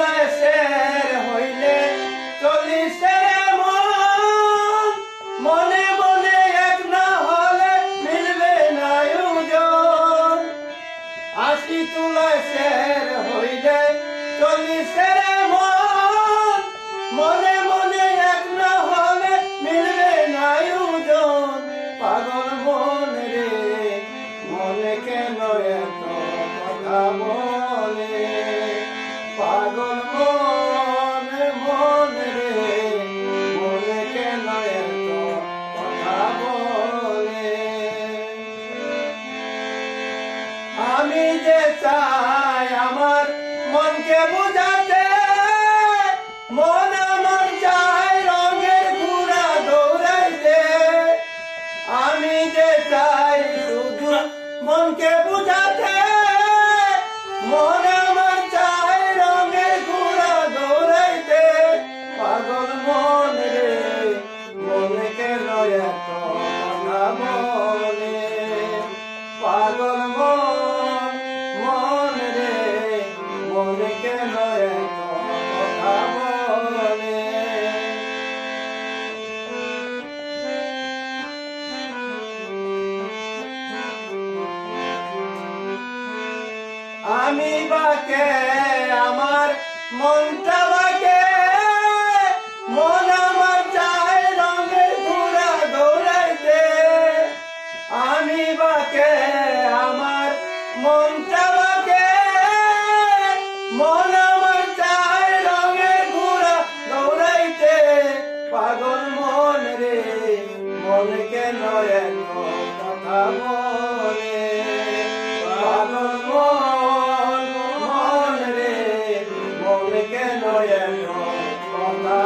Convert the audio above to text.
তুলায় শের হইলে চল্লিশের মন, মনে মনে এক না হলে মিলবে না ওজন। ৮০ তুলায় শের হইলে চল্লিশের মন, মনে মনে এক না হলে মিলবে না ওজন। পাগল মন রে মনে কেন এত কথা বলে, পাগল মন মন রে মনে কেন এত কথা বলে। আমি যে চাই আমার মনকে বুঝাতে, মন আমার চাই রঙের ঘোড়া দৌড়াইতে। আমি যে চাই শুধু মনকে বুঝাতে, মন আমার চাই রঙের ঘোড়া দৌড়াইতে। পাগল মন রে মনে কেন এত কথা বলে, পাগল মন মন রে মনে কেন এত কথা বলে। আমি বাকে আমার মনটা বাকে, মন আমার চাই রঙের ঘোড়া দৌড়াইতে। আমি বাকে আমার মনটা বাকে, মন আমার চাই রঙের ঘোড়া দৌড়াইতে। পাগল মন রে মনে কেন এত কথা বলে, পাগল মন মন রে মনে কেন এত কথা